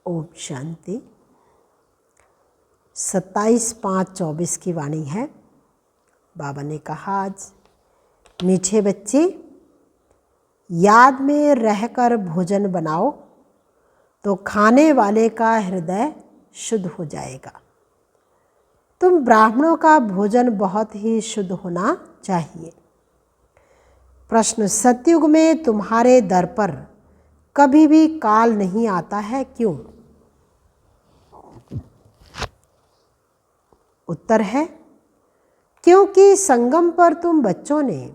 ओम शांति। 27/5/24 की वाणी है। बाबा ने कहा, आज मीठे बच्चे याद में रहकर भोजन बनाओ तो खाने वाले का हृदय शुद्ध हो जाएगा। तुम ब्राह्मणों का भोजन बहुत ही शुद्ध होना चाहिए। प्रश्न, सतयुग में तुम्हारे दर पर कभी भी काल नहीं आता है, क्यों? उत्तर है, क्योंकि संगम पर तुम बच्चों ने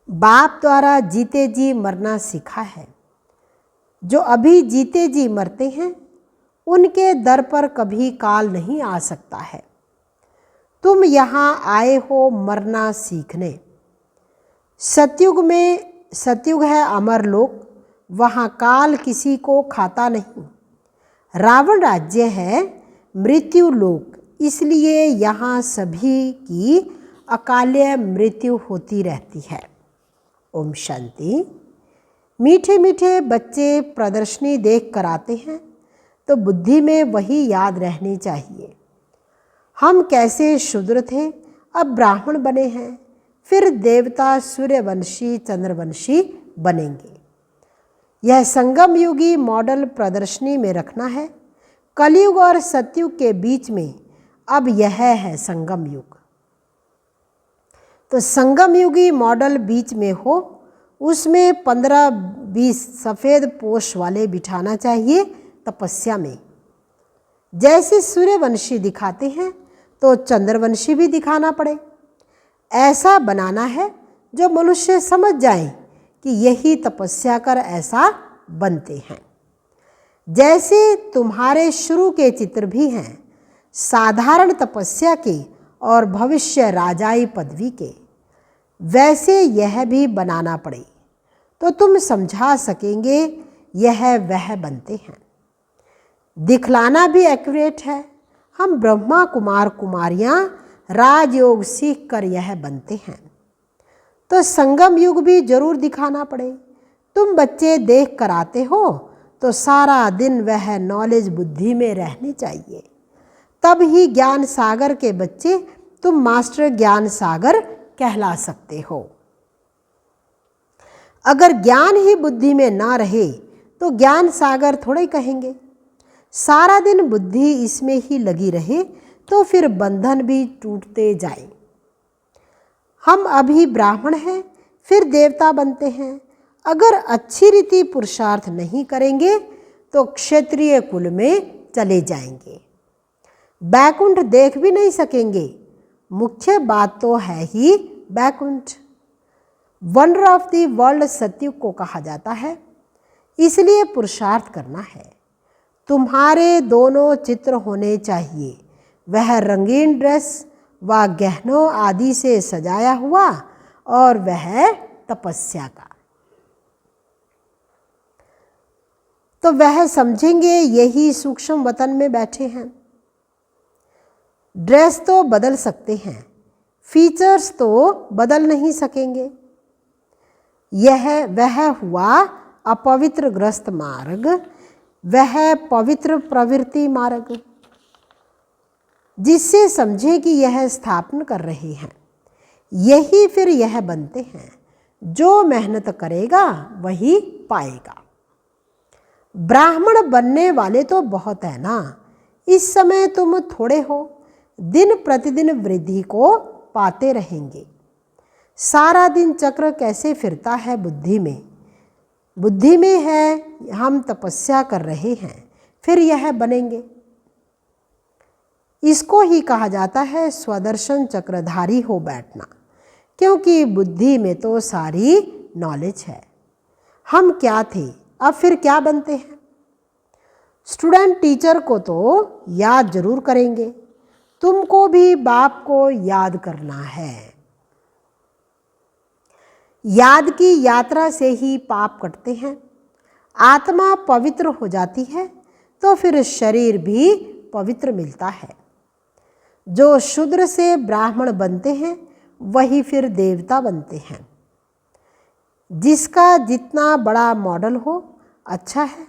बाप द्वारा जीते जी मरना सीखा है। जो अभी जीते जी मरते हैं उनके दर पर कभी काल नहीं आ सकता है। तुम यहाँ आए हो मरना सीखने। सतयुग है अमर लोक, वहाँ काल किसी को खाता नहीं। रावण राज्य है मृत्यु लोक, इसलिए यहाँ सभी की अकाल्य मृत्यु होती रहती है। ओम शांति। मीठे मीठे बच्चे प्रदर्शनी देख कर आते हैं तो बुद्धि में वही याद रहनी चाहिए। हम कैसे शूद्र थे, अब ब्राह्मण बने हैं, फिर देवता, सूर्यवंशी, चंद्रवंशी बनेंगे। यह संगम युगी मॉडल प्रदर्शनी में रखना है। कलयुग और सतयुग के बीच में अब यह है संगम युग। तो संगम युगी मॉडल बीच में हो, उसमें 15-20 सफ़ेद पोष वाले बिठाना चाहिए तपस्या में। जैसे सूर्यवंशी दिखाते हैं तो चंद्रवंशी भी दिखाना पड़े। ऐसा बनाना है जो मनुष्य समझ जाए कि यही तपस्या कर ऐसा बनते हैं। जैसे तुम्हारे शुरू के चित्र भी हैं, साधारण तपस्या के और भविष्य राजाई पदवी के, वैसे यह भी बनाना पड़े तो तुम समझा सकेंगे यह वह बनते हैं। दिखलाना भी एक्यूरेट है। हम ब्रह्मा कुमार कुमारियाँ राजयोग सीख कर यह बनते हैं। तो संगम युग भी जरूर दिखाना पड़े। तुम बच्चे देख कर आते हो तो सारा दिन वह नॉलेज बुद्धि में रहनी चाहिए। तब ही ज्ञान सागर के बच्चे तुम मास्टर ज्ञान सागर कहला सकते हो। अगर ज्ञान ही बुद्धि में ना रहे तो ज्ञान सागर थोड़े कहेंगे। सारा दिन बुद्धि इसमें ही लगी रहे तो फिर बंधन भी टूटते जाए। हम अभी ब्राह्मण हैं, फिर देवता बनते हैं। अगर अच्छी रीति पुरुषार्थ नहीं करेंगे तो क्षत्रिय कुल में चले जाएंगे। बैकुंठ देख भी नहीं सकेंगे। मुख्य बात तो है ही Baikunth. Wonder of the world Satyug को कहा जाता है, इसलिए पुरुषार्थ करना है। तुम्हारे दोनों चित्र होने चाहिए, वह रंगीन ड्रेस व गहनों आदि से सजाया हुआ और वह तपस्या का। तो वह समझेंगे यही सूक्ष्म वतन में बैठे हैं। ड्रेस तो बदल सकते हैं, फीचर्स तो बदल नहीं सकेंगे। वह हुआ अपवित्र ग्रस्त मार्ग, वह पवित्र प्रवृत्ति मार्ग, जिससे समझे कि यह स्थापन कर रहे हैं। यही फिर यह बनते हैं। जो मेहनत करेगा वही पाएगा। ब्राह्मण बनने वाले तो बहुत है ना, इस समय तुम थोड़े हो। दिन प्रतिदिन वृद्धि को पाते रहेंगे। सारा दिन चक्र कैसे फिरता है बुद्धि में। बुद्धि में है हम तपस्या कर रहे हैं, फिर यह बनेंगे। इसको ही कहा जाता है स्वदर्शन चक्रधारी हो बैठना, क्योंकि बुद्धि में तो सारी नॉलेज है। हम क्या थे, अब फिर क्या बनते हैं। स्टूडेंट टीचर को तो याद जरूर करेंगे, तुमको भी बाप को याद करना है। याद की यात्रा से ही पाप कटते हैं। आत्मा पवित्र हो जाती है तो फिर शरीर भी पवित्र मिलता है। जो शूद्र से ब्राह्मण बनते हैं वही फिर देवता बनते हैं। जिसका जितना बड़ा मॉडल हो अच्छा है,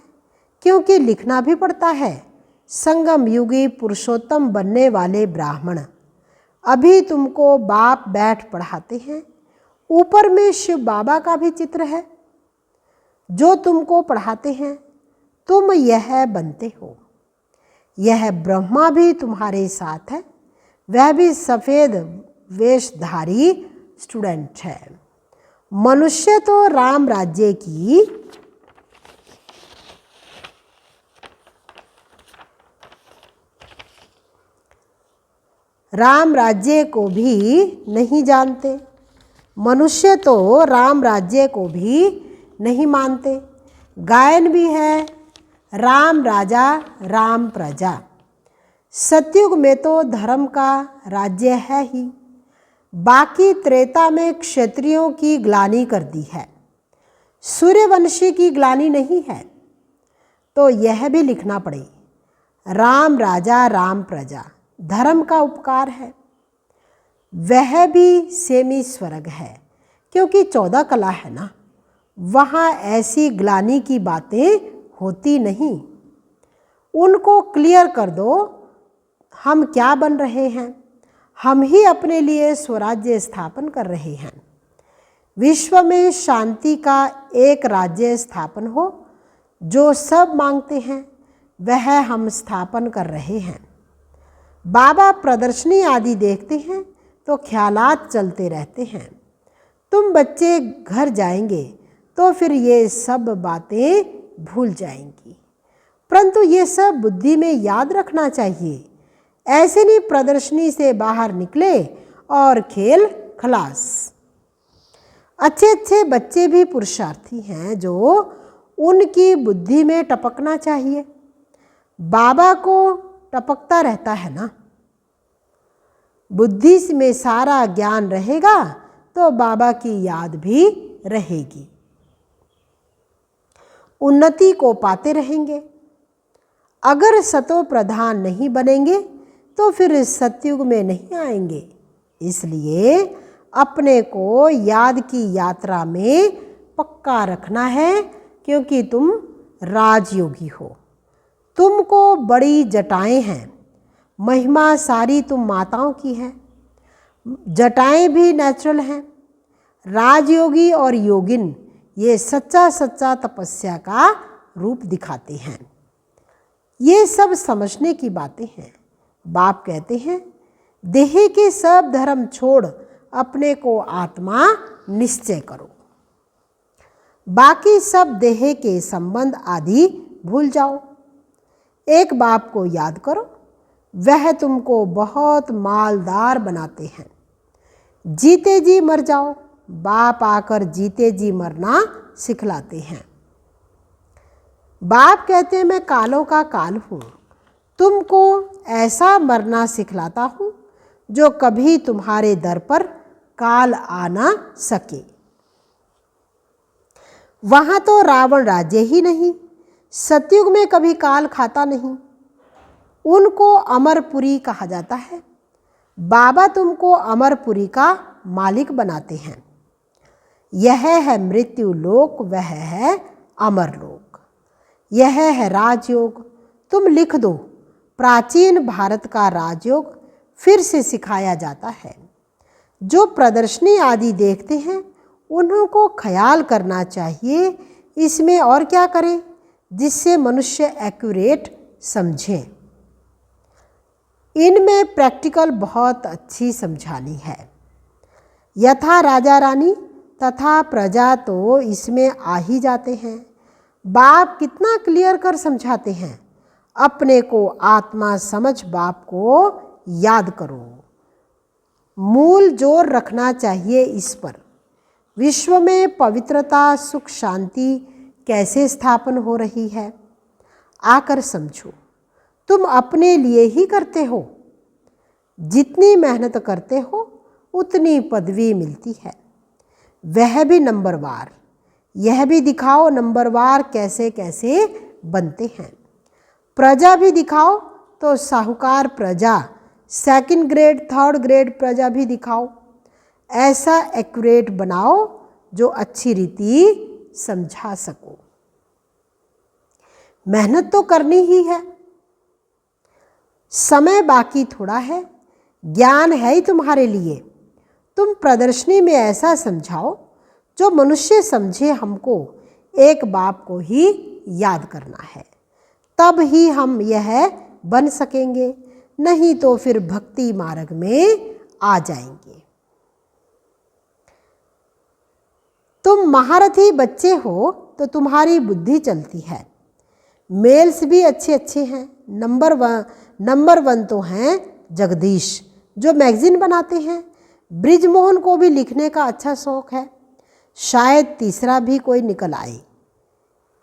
क्योंकि लिखना भी पड़ता है। संगम युगी पुरुषोत्तम बनने वाले ब्राह्मण, अभी तुमको बाप बैठ पढ़ाते हैं। ऊपर में शिव बाबा का भी चित्र है जो तुमको पढ़ाते हैं। तुम यह बनते हो। यह ब्रह्मा भी तुम्हारे साथ है, वह भी सफ़ेद वेशधारी स्टूडेंट है। मनुष्य तो राम राज्य की राम राज्य को भी नहीं जानते। मनुष्य तो राम राज्य को भी नहीं मानते। गायन भी है, राम राजा राम प्रजा। सतयुग में तो धर्म का राज्य है ही, बाकी त्रेता में क्षत्रियों की ग्लानि कर दी है, सूर्यवंशी की ग्लानि नहीं है। तो यह भी लिखना पड़े, राम राजा राम प्रजा। धर्म का उपकार है, वह भी सेमी स्वर्ग है, क्योंकि 14 कला है ना, वहाँ ऐसी ग्लानि की बातें होती नहीं। उनको क्लियर कर दो, हम क्या बन रहे हैं। हम ही अपने लिए स्वराज्य स्थापन कर रहे हैं। विश्व में शांति का एक राज्य स्थापन हो, जो सब मांगते हैं वह हम स्थापन कर रहे हैं। बाबा प्रदर्शनी आदि देखते हैं तो ख्यालात चलते रहते हैं। तुम बच्चे घर जाएंगे तो फिर ये सब बातें भूल जाएंगी, परंतु ये सब बुद्धि में याद रखना चाहिए। ऐसे नहीं प्रदर्शनी से बाहर निकले और खेल खलास। अच्छे अच्छे बच्चे भी पुरुषार्थी हैं जो उनकी बुद्धि में टपकना चाहिए। बाबा को टपकता रहता है ना। बुद्धि में सारा ज्ञान रहेगा तो बाबा की याद भी रहेगी, उन्नति को पाते रहेंगे। अगर सतो प्रधान नहीं बनेंगे तो फिर सतयुग में नहीं आएंगे। इसलिए अपने को याद की यात्रा में पक्का रखना है, क्योंकि तुम राजयोगी हो। तुमको बड़ी जटाएं हैं, महिमा सारी तुम माताओं की है। जटाएं भी नेचुरल हैं। राजयोगी और योगिन ये सच्चा सच्चा तपस्या का रूप दिखाते हैं। ये सब समझने की बातें हैं। बाप कहते हैं, देह के सब धर्म छोड़ अपने को आत्मा निश्चय करो। बाकी सब देह के संबंध आदि भूल जाओ। एक बाप को याद करो, वह तुमको बहुत मालदार बनाते हैं। जीते जी मर जाओ, बाप आकर जीते जी मरना सिखलाते हैं। बाप कहते हैं, मैं कालों का काल हूँ, तुमको ऐसा मरना सिखलाता हूँ जो कभी तुम्हारे दर पर काल आ ना सके। वहाँ तो रावण राज्य ही नहीं, सतयुग में कभी काल खाता नहीं। उनको अमरपुरी कहा जाता है। बाबा तुमको अमरपुरी का मालिक बनाते हैं। यह है मृत्यु लोक, वह है अमर लोक। यह है राजयोग। तुम लिख दो, प्राचीन भारत का राजयोग फिर से सिखाया जाता है। जो प्रदर्शनी आदि देखते हैं उनको ख्याल करना चाहिए, इसमें और क्या करें जिससे मनुष्य एक्यूरेट समझें। इनमें प्रैक्टिकल बहुत अच्छी समझानी है। यथा राजा रानी तथा प्रजा तो इसमें आ ही जाते हैं। बाप कितना क्लियर कर समझाते हैं। अपने को आत्मा समझ बाप को याद करो। मूल जोर रखना चाहिए इस पर। विश्व में पवित्रता सुख शांति कैसे स्थापन हो रही है, आकर समझो। तुम अपने लिए ही करते हो। जितनी मेहनत करते हो उतनी पदवी मिलती है, वह भी नंबरवार। यह भी दिखाओ नंबरवार कैसे कैसे बनते हैं। प्रजा भी दिखाओ तो साहूकार प्रजा, सेकंड ग्रेड थर्ड ग्रेड प्रजा भी दिखाओ। ऐसा एक्यूरेट बनाओ जो अच्छी रीति समझा सको। मेहनत तो करनी ही है। समय बाकी थोड़ा है, ज्ञान है ही तुम्हारे लिए। तुम प्रदर्शनी में ऐसा समझाओ जो मनुष्य समझे हमको एक बाप को ही याद करना है, तब ही हम यह बन सकेंगे, नहीं तो फिर भक्ति मार्ग में आ जाएंगे। तुम महारथी बच्चे हो तो तुम्हारी बुद्धि चलती है। मेल्स भी अच्छे अच्छे हैं। नंबर वन तो हैं जगदीश जो मैगजीन बनाते हैं। ब्रिजमोहन को भी लिखने का अच्छा शौक है। शायद तीसरा भी कोई निकल आए।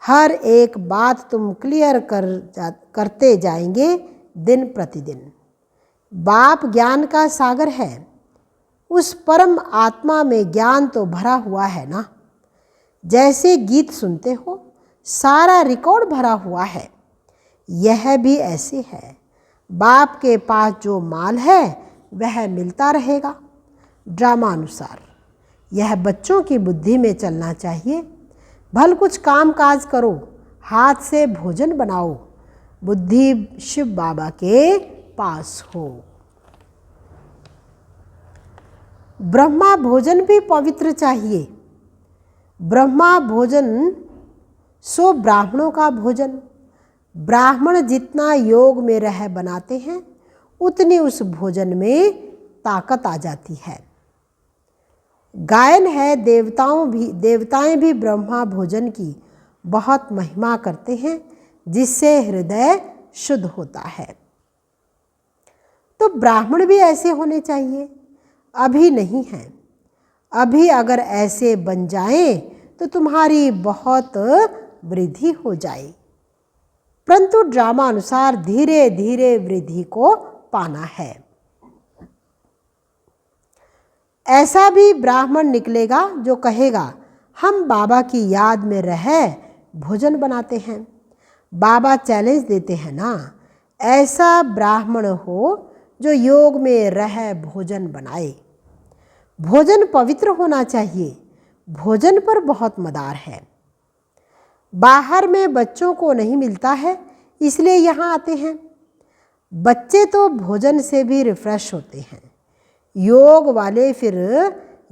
हर एक बात तुम क्लियर करते जाएंगे दिन प्रतिदिन। बाप ज्ञान का सागर है। उस परम आत्मा में ज्ञान तो भरा हुआ है ना। जैसे गीत सुनते हो, सारा रिकॉर्ड भरा हुआ है। यह भी ऐसे है। बाप के पास जो माल है वह मिलता रहेगा। ड्रामा अनुसार यह बच्चों की बुद्धि में चलना चाहिए। भल कुछ काम काज करो, हाथ से भोजन बनाओ, बुद्धि शिव बाबा के पास हो। ब्रह्मा भोजन भी पवित्र चाहिए। ब्रह्मा भोजन सो ब्राह्मणों का भोजन। ब्राह्मण जितना योग में रह बनाते हैं, उतनी उस भोजन में ताकत आ जाती है। गायन है, देवताएं भी ब्रह्मा भोजन की बहुत महिमा करते हैं, जिससे हृदय शुद्ध होता है। तो ब्राह्मण भी ऐसे होने चाहिए। अभी नहीं हैं। अभी अगर ऐसे बन जाएं तो तुम्हारी बहुत वृद्धि हो जाए, परंतु ड्रामा अनुसार धीरे धीरे वृद्धि को पाना है। ऐसा भी ब्राह्मण निकलेगा जो कहेगा हम बाबा की याद में रह भोजन बनाते हैं। बाबा चैलेंज देते हैं ना, ऐसा ब्राह्मण हो जो योग में रह भोजन बनाए। भोजन पवित्र होना चाहिए। भोजन पर बहुत मदार है। बाहर में बच्चों को नहीं मिलता है, इसलिए यहाँ आते हैं। बच्चे तो भोजन से भी रिफ्रेश होते हैं। योग वाले फिर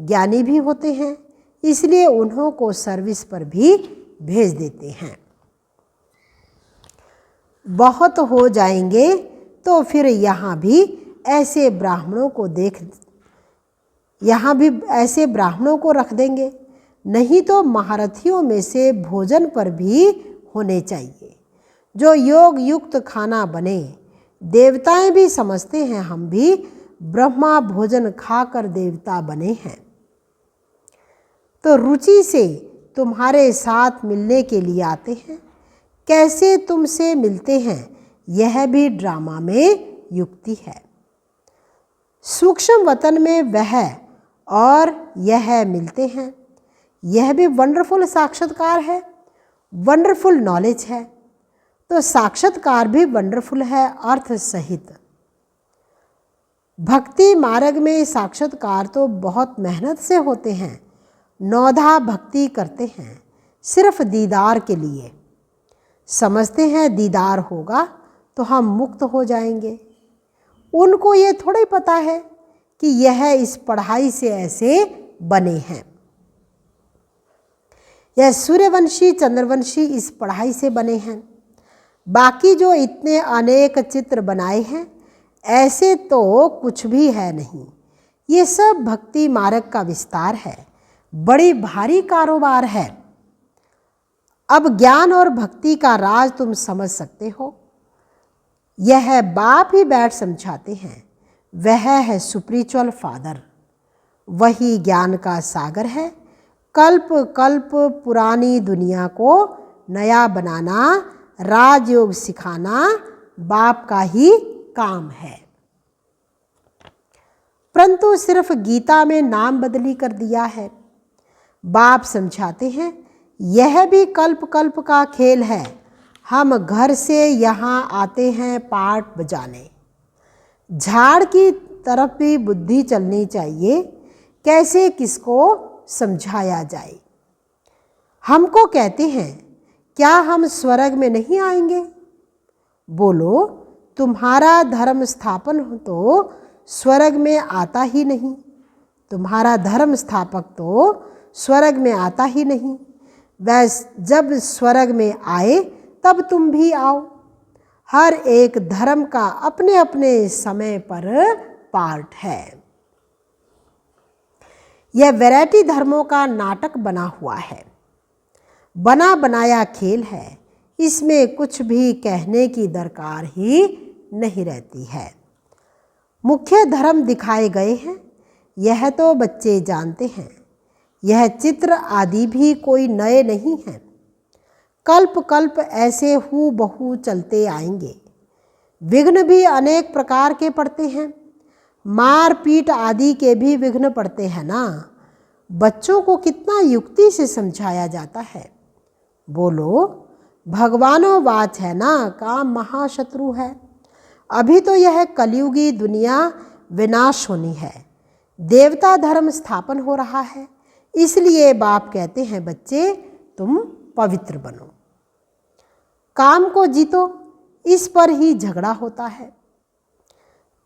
ज्ञानी भी होते हैं, इसलिए उन्हों को सर्विस पर भी भेज देते हैं। बहुत हो जाएंगे तो फिर यहाँ भी ऐसे ब्राह्मणों को रख देंगे। नहीं तो महारथियों में से भोजन पर भी होने चाहिए, जो योग युक्त खाना बने। देवताएं भी समझते हैं हम भी ब्रह्मा भोजन खाकर देवता बने हैं। तो रुचि से तुम्हारे साथ मिलने के लिए आते हैं। कैसे तुमसे मिलते हैं, यह भी ड्रामा में युक्ति है। सूक्ष्म वतन में वह और यह मिलते हैं। यह भी वंडरफुल साक्षात्कार है, वंडरफुल नॉलेज है। तो साक्षात्कार भी वंडरफुल है अर्थ सहित। भक्ति मार्ग में साक्षात्कार तो बहुत मेहनत से होते हैं। नौधा भक्ति करते हैं सिर्फ दीदार के लिए। समझते हैं दीदार होगा तो हम मुक्त हो जाएंगे। उनको ये थोड़ा ही पता है कि यह इस पढ़ाई से ऐसे बने हैं। यह सूर्यवंशी चंद्रवंशी इस पढ़ाई से बने हैं। बाकी जो इतने अनेक चित्र बनाए हैं, ऐसे तो कुछ भी है नहीं। ये सब भक्ति मार्ग का विस्तार है। बड़ी भारी कारोबार है। अब ज्ञान और भक्ति का राज तुम समझ सकते हो। यह बाप ही बैठ समझाते हैं। वह है स्पिरिचुअल फादर। वही ज्ञान का सागर है। कल्प कल्प पुरानी दुनिया को नया बनाना, राजयोग सिखाना बाप का ही काम है। परंतु सिर्फ गीता में नाम बदली कर दिया है। बाप समझाते हैं यह भी कल्प कल्प का खेल है। हम घर से यहाँ आते हैं पाठ बजाने। झाड़ की तरफ भी बुद्धि चलनी चाहिए। कैसे किसको समझाया जाए। हमको कहते हैं क्या हम स्वर्ग में नहीं आएंगे? बोलो, तुम्हारा धर्म स्थापन तो स्वर्ग में आता ही नहीं। तुम्हारा धर्म स्थापक तो स्वर्ग में आता ही नहीं। वैस जब स्वर्ग में आए तब तुम भी आओ। हर एक धर्म का अपने अपने समय पर पार्ट है। यह वैरायटी धर्मों का नाटक बना हुआ है, बना बनाया खेल है। इसमें कुछ भी कहने की दरकार ही नहीं रहती है। मुख्य धर्म दिखाए गए हैं, यह तो बच्चे जानते हैं। यह चित्र आदि भी कोई नए नहीं हैं। कल्प कल्प ऐसे हूबहू चलते आएंगे। विघ्न भी अनेक प्रकार के पड़ते हैं। मार पीट आदि के भी विघ्न पड़ते हैं ना। बच्चों को कितना युक्ति से समझाया जाता है। बोलो, भगवानों वाच है ना, काम महाशत्रु है। अभी तो यह कलयुगी दुनिया विनाश होनी है। देवता धर्म स्थापन हो रहा है। इसलिए बाप कहते हैं, बच्चे तुम पवित्र बनो, काम को जीतो। इस पर ही झगड़ा होता है।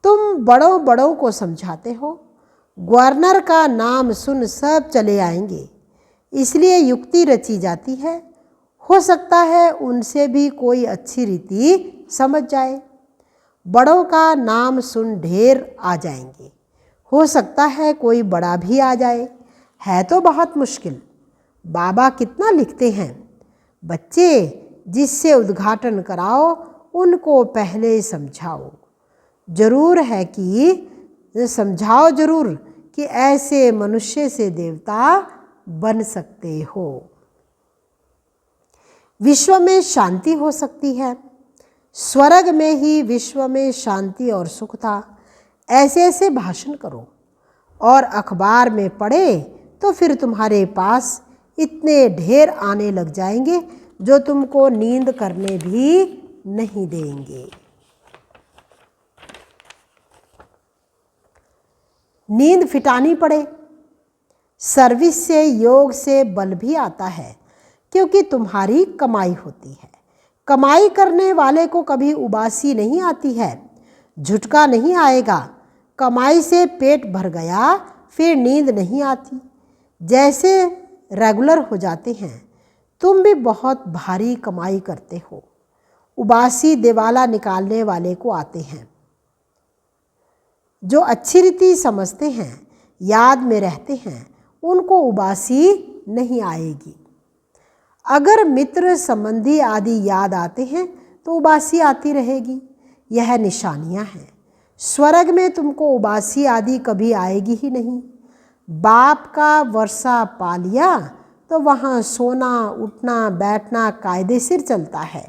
तुम बड़ों बड़ों को समझाते हो। गवर्नर का नाम सुन सब चले आएंगे, इसलिए युक्ति रची जाती है। हो सकता है उनसे भी कोई अच्छी रीति समझ जाए। बड़ों का नाम सुन ढेर आ जाएंगे। हो सकता है कोई बड़ा भी आ जाए। है तो बहुत मुश्किल। बाबा कितना लिखते हैं, बच्चे जिससे उद्घाटन कराओ उनको पहले समझाओ। जरूर है कि समझाओ जरूर कि ऐसे मनुष्य से देवता बन सकते हो। विश्व में शांति हो सकती है। स्वर्ग में ही विश्व में शांति और सुख था। ऐसे ऐसे भाषण करो और अखबार में पढ़े तो फिर तुम्हारे पास इतने ढेर आने लग जाएंगे जो तुमको नींद करने भी नहीं देंगे। नींद फिटानी पड़े। सर्विस से, योग से बल भी आता है, क्योंकि तुम्हारी कमाई होती है। कमाई करने वाले को कभी उबासी नहीं आती है, झुटका नहीं आएगा। कमाई से पेट भर गया फिर नींद नहीं आती। जैसे रेगुलर हो जाते हैं। तुम भी बहुत भारी कमाई करते हो। उबासी दिवाला निकालने वाले को आते हैं। जो अच्छी रीति समझते हैं, याद में रहते हैं, उनको उबासी नहीं आएगी। अगर मित्र संबंधी आदि याद आते हैं तो उबासी आती रहेगी। यह निशानियां हैं। स्वर्ग में तुमको उबासी आदि कभी आएगी ही नहीं। बाप का वर्षा पा लिया तो वहाँ सोना उठना बैठना कायदे से चलता है।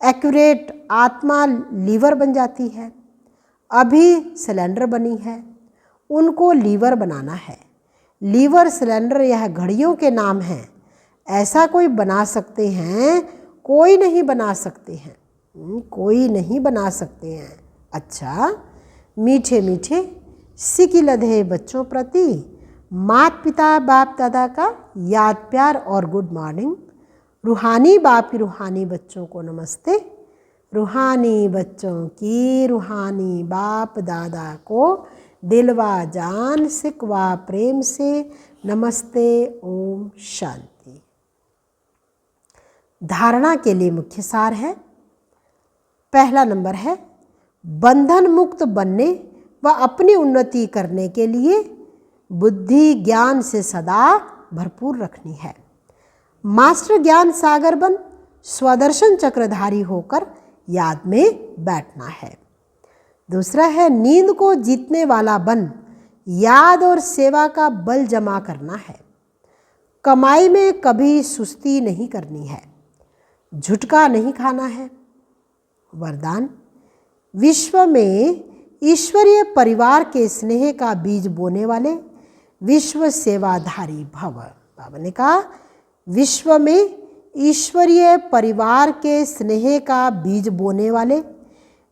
एक्यूरेट आत्मा लीवर बन जाती है। अभी सिलेंडर बनी है, उनको लीवर बनाना है। लीवर सिलेंडर यह घड़ियों के नाम हैं। ऐसा कोई बना सकते हैं? कोई नहीं बना सकते हैं। कोई नहीं बना सकते हैं। अच्छा, मीठे मीठे सिकी लधे बच्चों प्रति माता पिता बाप दादा का याद प्यार और गुड मॉर्निंग। रूहानी बाप की रूहानी बच्चों को नमस्ते। रूहानी बच्चों की रूहानी बाप दादा को दिलवा जान सिकवा प्रेम से नमस्ते। ओम शांति। धारणा के लिए मुख्य सार है। पहला नंबर है, बंधन मुक्त बनने व अपनी उन्नति करने के लिए बुद्धि ज्ञान से सदा भरपूर रखनी है। मास्टर ज्ञान सागर बन स्वदर्शन चक्रधारी होकर याद में बैठना है। दूसरा है, नींद को जीतने वाला बन याद और सेवा का बल जमा करना है। कमाई में कभी सुस्ती नहीं करनी है। झुटका नहीं खाना है। वरदान, विश्व में ईश्वरीय परिवार के स्नेह का बीज बोने वाले विश्व सेवाधारी भव। बाबा ने कहा, विश्व में ईश्वरीय परिवार के स्नेह का बीज बोने वाले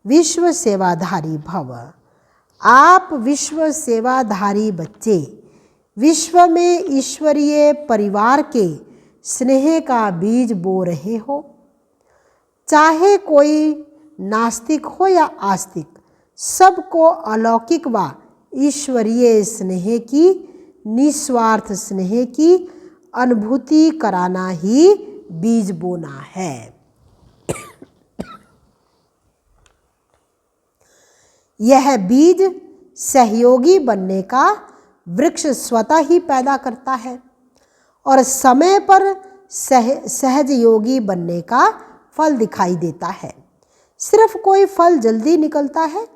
विश्व सेवाधारी भव। आप विश्व सेवाधारी बच्चे विश्व में ईश्वरीय परिवार के स्नेह का बीज बो रहे हो। चाहे कोई नास्तिक हो या आस्तिक, सबको अलौकिक व ईश्वरीय स्नेह की, निस्वार्थ स्नेह की अनुभूति कराना ही बीज बोना है। यह बीज सहयोगी बनने का वृक्ष स्वतः ही पैदा करता है और समय पर सहजयोगी बनने का फल दिखाई देता है। सिर्फ कोई फल जल्दी निकलता है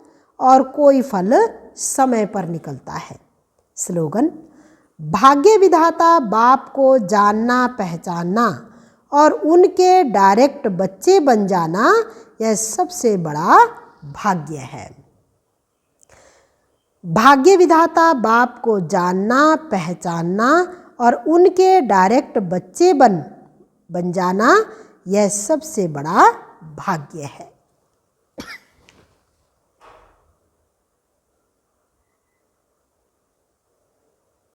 और कोई फल समय पर निकलता है। स्लोगन: भाग्य विधाता बाप को जानना पहचानना और उनके डायरेक्ट बच्चे बन जाना, यह सबसे बड़ा भाग्य है। भाग्य विधाता बाप को जानना पहचानना और उनके डायरेक्ट बच्चे बन जाना, यह सबसे बड़ा भाग्य है।